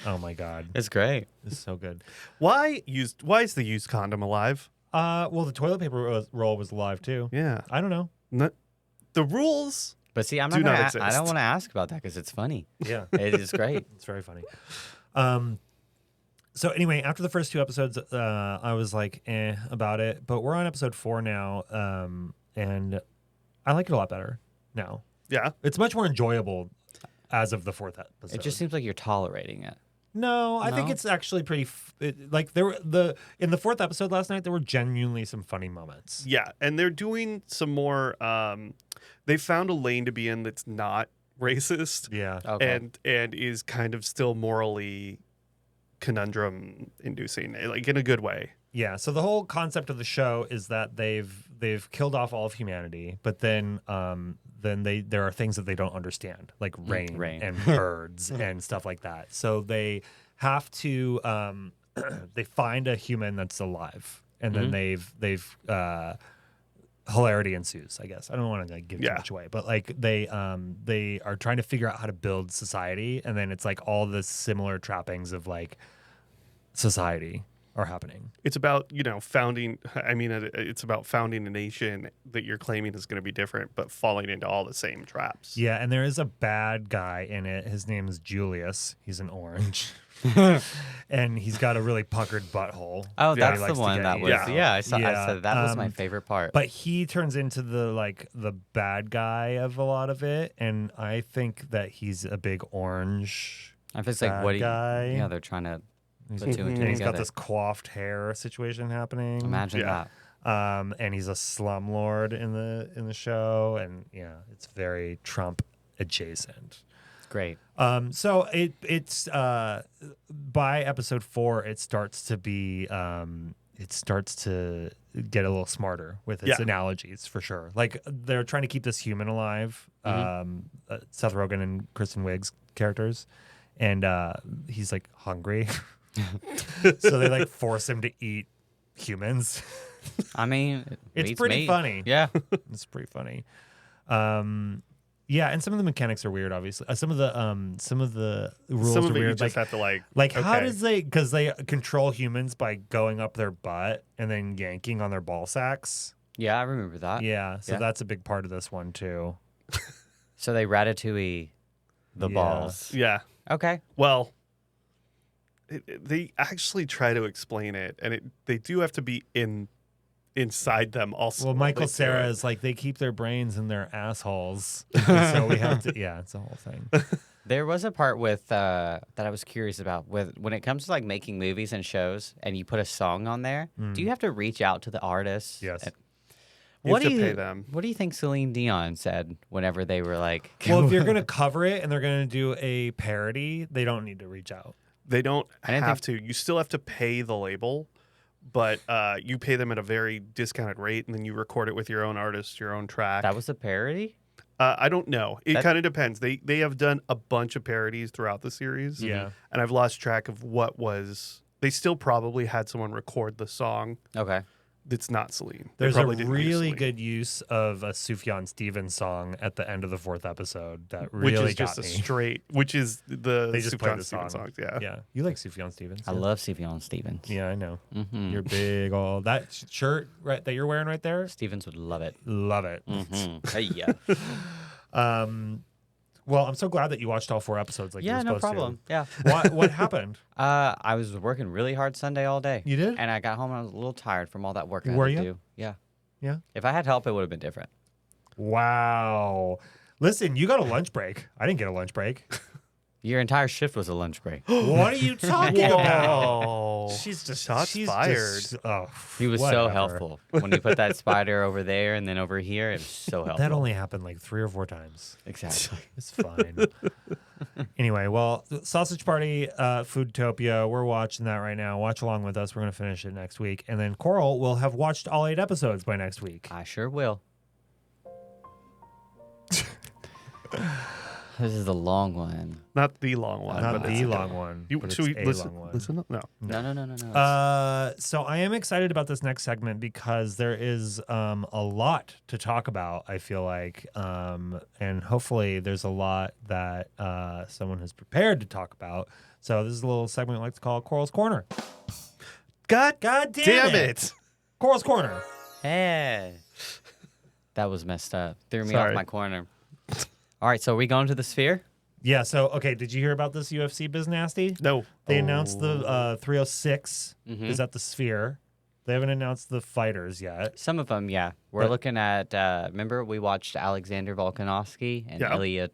Oh my god, It's great. it's so good. Why is the used condom alive? Well, the toilet paper roll was alive too. Yeah. I don't know. The rules. But see, I'm Do not not gonna. I exist. don't want to ask about that because it's funny. Yeah, It is great. it's very funny. So anyway, after the first two episodes, I was like, about it. But we're on episode 4 now, and I like it a lot better now. Yeah. It's much more enjoyable as of the 4th episode. It just seems like you're tolerating it. No, I think No? it's actually pretty. Like there were in the 4th episode last night, there were genuinely some funny moments. Yeah. And they're doing some more. They found a lane to be in that's not racist Yeah, Okay. and is kind of still morally conundrum inducing, like in a good way. yeah. So the whole concept of the show is that they've killed off all of humanity, but then there are things that they don't understand, like rain. And birds and stuff like that. So they have to they find a human that's alive, and then they've hilarity ensues, I guess. I don't want to like give too Yeah. much away, but like they are trying to figure out how to build society, and then it's like all the similar trappings of like society are happening. It's about, founding. I mean, it's about founding a nation that you're claiming is going to be different, but falling into all the same traps. Yeah, and there is a bad guy in it. His name is Julius. He's an orange. And he's got a really puckered butthole. Oh, that he that's the likes to one get that in. was. Yeah. Yeah, I saw. I Yeah, said that was my favorite part. But he turns into the bad guy of a lot of it, and I think that he's a big orange. I was like, bad what do you? guy. Yeah, they're trying to He's, put two and two and he's got together. this coiffed hair situation happening. Imagine Yeah. that. And he's a slumlord in the show, and yeah, it's very Trump adjacent. Great. So it's by episode 4, it starts to be it starts to get a little smarter with its Yeah. analogies for sure. Like they're trying to keep this human alive, Seth Rogen and Kristen Wiig's characters, and he's like hungry, so they like force him to eat humans. I mean, It's beats pretty me. funny. Yeah. It's pretty funny. Yeah, and some of the mechanics are weird. Obviously, some of the rules Some are of it you weird. just Like, have to like. how okay. does because they control humans by going up their butt and then yanking on their ball sacks. Yeah, I remember that. Yeah, so yeah. that's a big part of this one too. So they ratatouille the Yeah. balls. Yeah. Okay. Well, they actually try to explain it, and they do have to be inside them also. Well, while Michael they do Cera it. is like they keep their brains in their assholes, and so we have to. Yeah, it's a whole thing. There was a part with that I was curious about with when it comes to like making movies and shows, and you put a song on there. Do you have to reach out to the artists? Yes. You What have do to you pay them. What do you think Celine Dion said whenever they were like? Well, if you're gonna cover it and they're gonna do a parody, they don't need to reach out. They don't I didn't have to. You still have to pay the label, but you pay them at a very discounted rate, and then you record it with your own artist, your own track. That was a parody. I don't know. It That- kind of depends. They have done a bunch of parodies throughout the series. Yeah. And I've lost track of what was. They still probably had someone record the song Okay. that's not Celine. They There's a probably didn't use really Celine, good use of a Sufjan Stevens song at the end of the 4th episode that which really is just got a me. straight, which is the They just play Sufjan the Stevens song. songs. Yeah. Yeah, you like Sufjan Stevens. I yeah. love Sufjan Stevens. Yeah, I know. Mm-hmm. You're big. All that shirt right that you're wearing right there. Stevens would love it. Love it. Mm-hmm. Hey, yeah. Well, I'm so glad that you watched all 4 episodes. Like you Yeah, were no supposed problem. Yeah. To. What happened? I was working really hard Sunday all day. You did? And I got home and I was a little tired from all that work I Were had to you? do. Yeah. Yeah. If I had help, it would have been different. Wow. Listen, you got a lunch break. I didn't get a lunch break. Your entire shift was a lunch break. What are you talking about? Whoa. She's just Shots she's fired. Just, oh, He was so whatever. helpful. When he put that spider over there and then over here, it was so helpful. That only happened like 3 or 4 times. Exactly. It's fine. Anyway, well, Sausage Party, Foodtopia, we're watching that right now. Watch along with us. We're going to finish it next week. And then Coral will have watched all 8 episodes by next week. I sure will. This is the long one. Not the long one. Not but the it's long one. But should we it's a listen? long one. Listen up? No. No. So I am excited about this next segment because there is a lot to talk about, I feel like. And hopefully there's a lot that someone has prepared to talk about. So this is a little segment we like to call Coral's Corner. God damn it. Coral's Corner. Hey. That was messed up. Threw me Sorry. off my corner. All right, so are we going to the Sphere? Yeah, so, okay, did you hear about this UFC Biz Nasty? No. They announced the 306 Mhm. is at the Sphere. They haven't announced the fighters yet. Some of them, yeah. We're But- looking at, remember we watched Alexander Volkanovski and Yeah. Ilya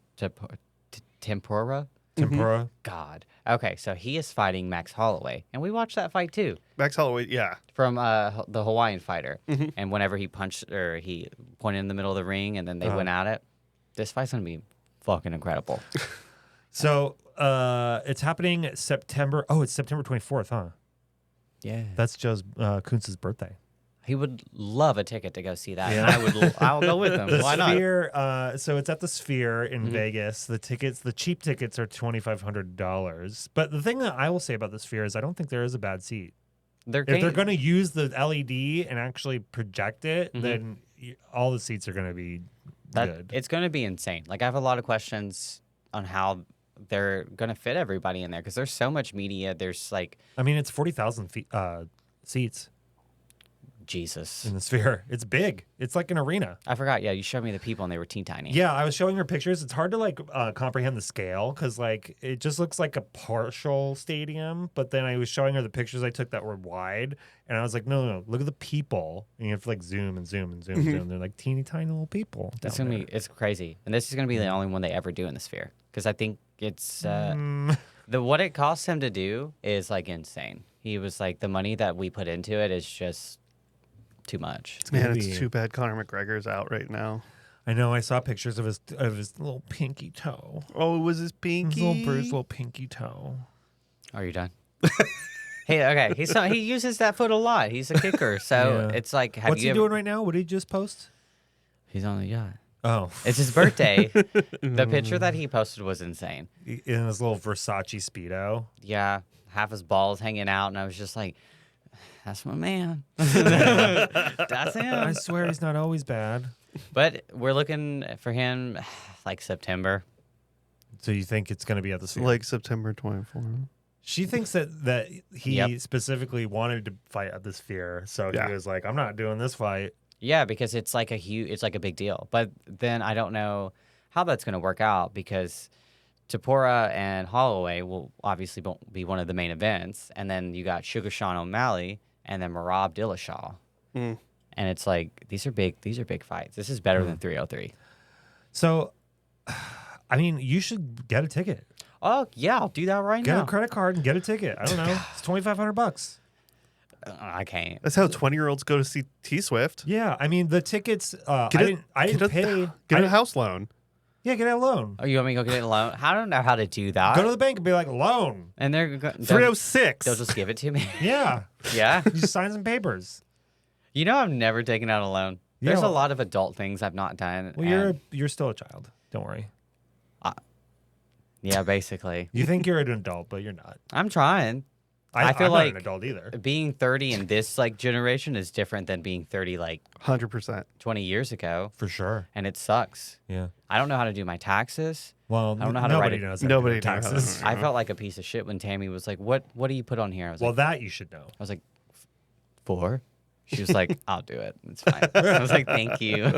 Tempora? Tempura. God. Okay, so he is fighting Max Holloway, and we watched that fight too Max Holloway, yeah. from the Hawaiian fighter. And whenever he punched or he pointed in the middle of the ring, and then they went at it, this fight's gonna be fucking incredible. So it's happening September. Oh, it's September 24th, huh? Yeah, That's Joe Kuntz's birthday. he would love a ticket to go see that. Yeah. And I'll go with him. The Why not? Sphere, so it's at the Sphere in Vegas. The cheap tickets are $2,500. But the thing that I will say about the Sphere is I don't think there is a bad seat. If they're going to use the LED and actually project it, then all the seats are going to be good. It's going to be insane. Like, I have a lot of questions on how they're going to fit everybody in there because there's so much media. There's like, I mean, it's 40,000 seats Jesus. in the Sphere. It's big. It's like an arena. I forgot. Yeah, you showed me the people and they were teeny tiny. Yeah, I was showing her pictures. It's hard to like comprehend the scale because like it just looks like a partial stadium. But then I was showing her the pictures I took that were wide, and I was like, no, look at the people. And you have to like zoom and zoom and zoom and zoom. They're like teeny tiny little people. It's down gonna be it's crazy, and this is gonna be the only one they ever do in the Sphere because I think it's what it costs him to do is like insane. He was like the money that we put into it is just too much. Man, gonna it's be- too bad Conor McGregor's out right now. I know. I saw pictures of his little pinky toe. Oh, it was his His pinky? little bruised little pinky toe. Are you done? Hey, okay. He uses that foot a lot. He's a kicker, so Yeah. it's like, have What's you he ever? doing right now? What did he just post? He's on the yacht. Oh, It's his birthday. The picture that he posted was insane. in his little Versace Speedo. Yeah, half his balls hanging out, and I was just like, "That's my man. That's I him." swear he's not always bad. But we're looking for him like September. So you think it's going to be at the Sphere? Like September 24th. She thinks that he Yep. specifically wanted to fight at the Sphere, so Yeah. he was like, "I'm not doing this fight." Yeah, because it's like it's like a big deal. But then I don't know how that's going to work out because Tapora and Holloway will obviously be one of the main events, and then you got Sugar Sean O'Malley and then Marab Dillashaw, Mm. and it's like these are big fights. This is better than 303. So, I mean, you should get a ticket, Oh yeah, I'll do that right get now. a credit card, and get a ticket. I don't know. It's $2,500. I can't. That's how 20-year-olds go to see T Swift. Yeah, I mean the tickets. I Get a- didn't get a- pay. Get I- a house loan. Yeah, get a loan. Oh, you want me to go get it alone? I don't know how to do that. Go to the bank and be like, loan. And they'll 306. just give it to me. Yeah, Yeah. you just sign some papers. You know, I've never taken out a loan. There's Yeah. a lot of adult things I've not done. Well, and- you're still a child. Don't worry. yeah, basically. You think you're an adult, but you're not. I'm trying. I feel I'm like not an adult either. being 30 in this like generation is different than being 30 like 100%. 20 years ago, For sure. and it sucks. Yeah. I don't know how to do my taxes. Well, I don't know how to write nobody it. knows. How Nobody to do knows how to taxes. do it. I felt like a piece of shit when Tammy was like, "What do you put on here?" I was Well, like, that you should know. I was like, 4. She was like, "I'll do it. It's fine." I was like, "Thank you."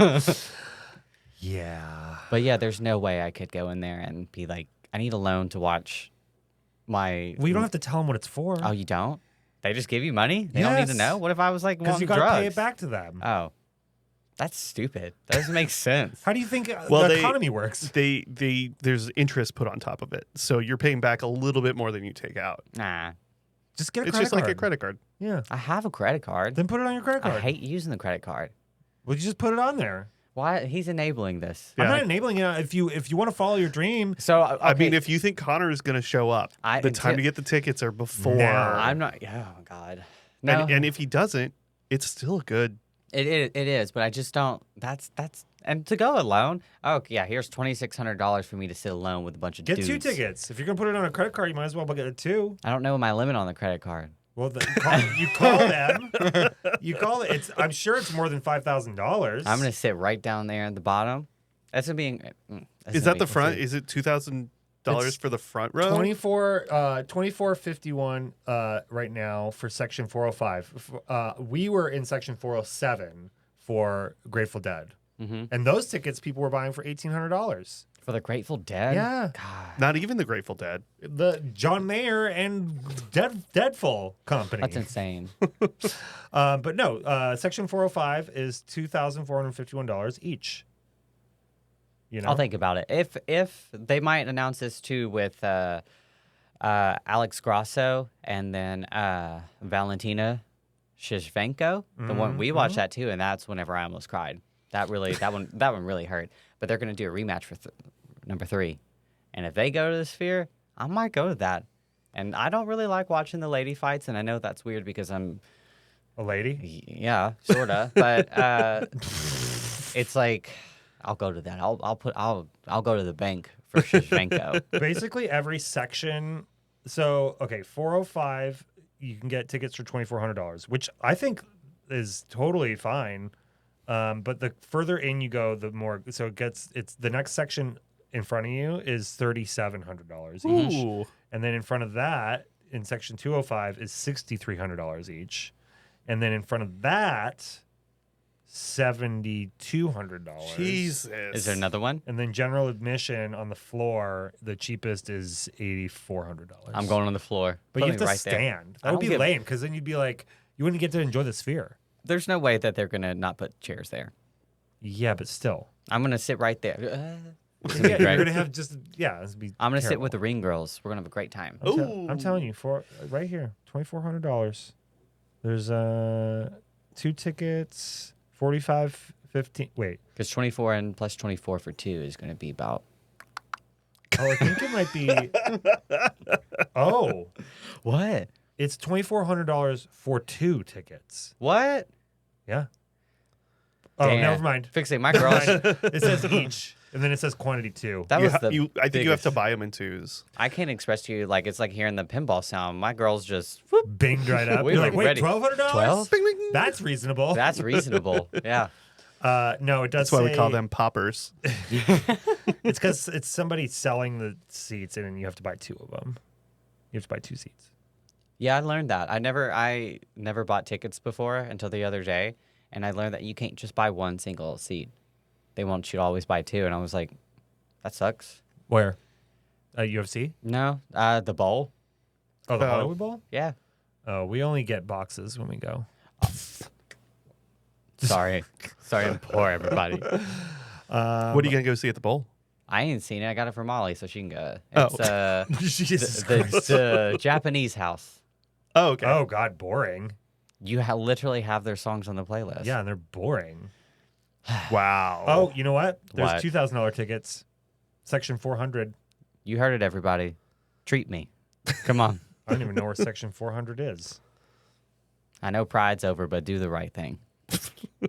Yeah. But yeah, there's no way I could go in there and be like, "I need a loan to watch my." Well, you don't have to tell them what it's for. Oh, you don't? They just give you money? They don't need to Yes. know? What if I was like Because wanting you got to drugs? pay it back to them. Oh. That's stupid. That doesn't make sense. How do you think Well, the economy works? There's interest put on top of it, so you're paying back a little bit more than you take out. Nah, Just get a It's credit just card. like a credit card. Yeah. I have a credit card. Then put it on your credit card. I hate using the credit card. Well, you just put it on there. Why? He's enabling this. Yeah. I'm not enabling you. If you want to follow your dream, So I mean, okay, if you think Connor is going to show up, the time to get the tickets are before. Now. I'm not. Oh God. No. And if he doesn't, it's still good. It is, but I just don't. That's and to go alone. Oh yeah, here's $2,600 for me to sit alone with a bunch of get dudes. 2 tickets. If you're gonna put it on a credit card, you might as well get 2. I don't know my limit on the credit card. Well, you call them. You call it. I'm sure it's more than $5,000. I'm gonna sit right down there at the bottom. That's gonna be. Is that the front? Is it $2,000 for the front row? 2451 right now for section 405. We were in section 407 for Grateful Dead, and those tickets people were buying for $1,800. For the Grateful Dead? Yeah. God, Not even the Grateful Dead. The John Mayer and Deadful company. that's insane. But no, section 405 is $2,451 each. You know, I'll think about it. If they might announce this too with Alex Grasso and then Valentina Shishvenko, the one we watched that too, and that's whenever I almost cried. That one really hurt. But they're gonna do a rematch for number 3, and if they go to the Sphere, I might go to that. And I don't really like watching the lady fights, and I know that's weird because I'm a lady. yeah, sorta, but it's like. I'll go to that. I'll go to the bank for Shishvenko. Basically, every section. So, okay, 405, you can get tickets for $2,400, which I think is totally fine. But the further in you go, the more. So it's the next section in front of you is $3,700 each, Ooh. and then in front of that, in section 205, is $6,300 each, and then in front of that. $7,200. Jesus. Is there another one? And then general admission on the floor, the cheapest is $8,400. I'm going on the floor. But Put you me have to right there. stand. I That would don't be give- lame because then you'd be like, you wouldn't get to enjoy the Sphere. There's no way that they're gonna not put chairs there. Yeah, but still. I'm gonna sit right there. It's gonna be Yeah, great. you're gonna have just this would be. I'm gonna sit terrible. with the ring girls. We're gonna have a great time. I'm telling you, for right here, $2,400. There's 2 tickets, 45, 15. Wait. Because 24 and plus 24 for 2 is gonna be about. Oh, I think it might be. Oh, What? it's $2,400 for 2 tickets. What? Yeah. Oh, Damn. never mind. Fixing my girls. It says each, and then it says quantity 2. That was the. I think you have to biggest- buy them in 2s. I can't express to you like it's like hearing the pinball sound. My girls just. Whoop, Binged right up. We You're were like, wait, ready. $1,200? 12? Bing, bing. That's reasonable. that's reasonable. Yeah. No, it does. That's why we call say- them poppers. It's because it's somebody selling the seats, and then you have to buy 2 of them. You have to buy 2 seats. Yeah, I learned that. I never bought tickets before until the other day, and I learned that you can't just buy one single seat. They want you to always buy 2, and I was like, that sucks. Where? UFC? No, the bowl. Oh, the Oh. Hollywood Bowl? Yeah. Oh, we only get boxes when we go. Sorry, I'm poor, everybody. What are you going to go see at the bowl? I ain't seen it. I got it from Molly, so she can go. Oh. It's Jesus the Christ. the Japanese house. Oh, okay. Oh, God, boring. You literally have their songs on the playlist. Yeah, and they're boring. Wow. Oh, you know what? There's What? $2,000 tickets. Section 400. You heard it, everybody. Treat me. Come on. I don't even know where Section 400 is. I know pride's over, but do the right thing.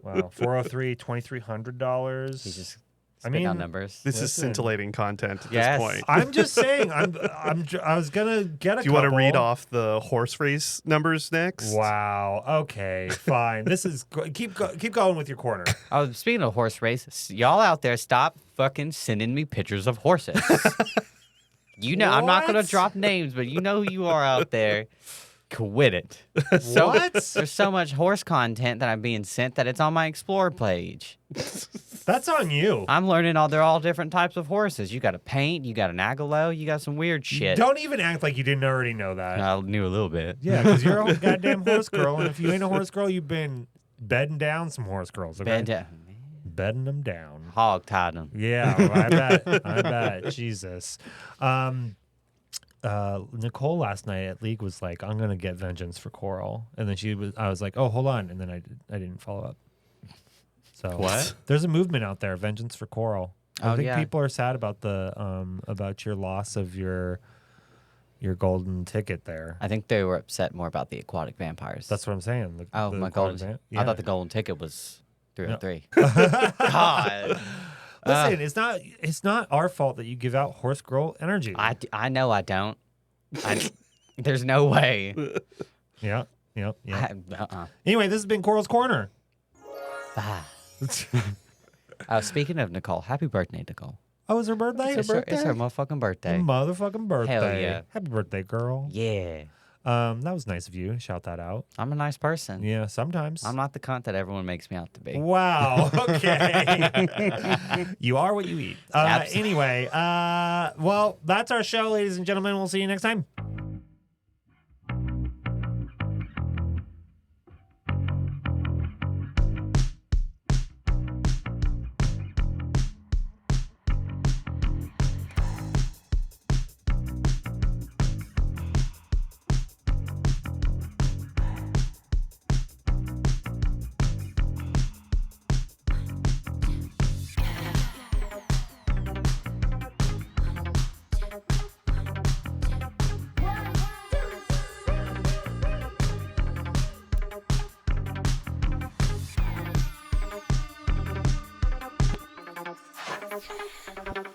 Wow. 403, $2,300. He's just I spitting out mean, numbers. This is Listen. scintillating content at Yes. this point. I'm just saying. I was gonna get a. Do you want to couple. read off the horse race numbers next? Wow. Okay. Fine. This is keep going with your corner. Oh, speaking of horse race, y'all out there, stop fucking sending me pictures of horses. You know, I'm not gonna What? drop names, but you know who you are out there. Quit it. What? There's so much horse content that I'm being sent that it's on my Explore page. That's on you. I'm learning they're all different types of horses. You got a paint, you got an agalo, you got some weird shit. Don't even act like you didn't already know that. I knew a little bit. Yeah, because you're a goddamn horse girl, and if you ain't a horse girl, you've been bedding down some horse girls. Okay? Bend down. bedding them down. Hog tied him. Yeah, I bet. I bet. Jesus. Nicole last night at League was like, "I'm gonna get vengeance for Coral," and then I was like, "Oh, hold on," and then I didn't follow up. So What? There's a movement out there, vengeance for Coral. I Oh, think yeah. people are sad about about your loss of your golden ticket there. I think they were upset more about the aquatic vampires. That's what I'm saying. Oh, my golden. I thought the golden ticket was 303. God. Listen, it's not our fault that you give out horse girl energy. I know I don't. There's no way. Yeah. Uh-uh. Anyway, this has been Coral's Corner. Speaking of Nicole, happy birthday, Nicole. Oh, it's her birthday? It's her motherfucking birthday. Motherfucking birthday. Hell yeah. Happy birthday, girl. Yeah. That was nice of you to shout that out. I'm a nice person. Yeah, sometimes. I'm not the cunt that everyone makes me out to be. Wow. Okay. You are what you eat. Absolutely. Anyway, well, that's our show, ladies and gentlemen. We'll see you next time. Thank you.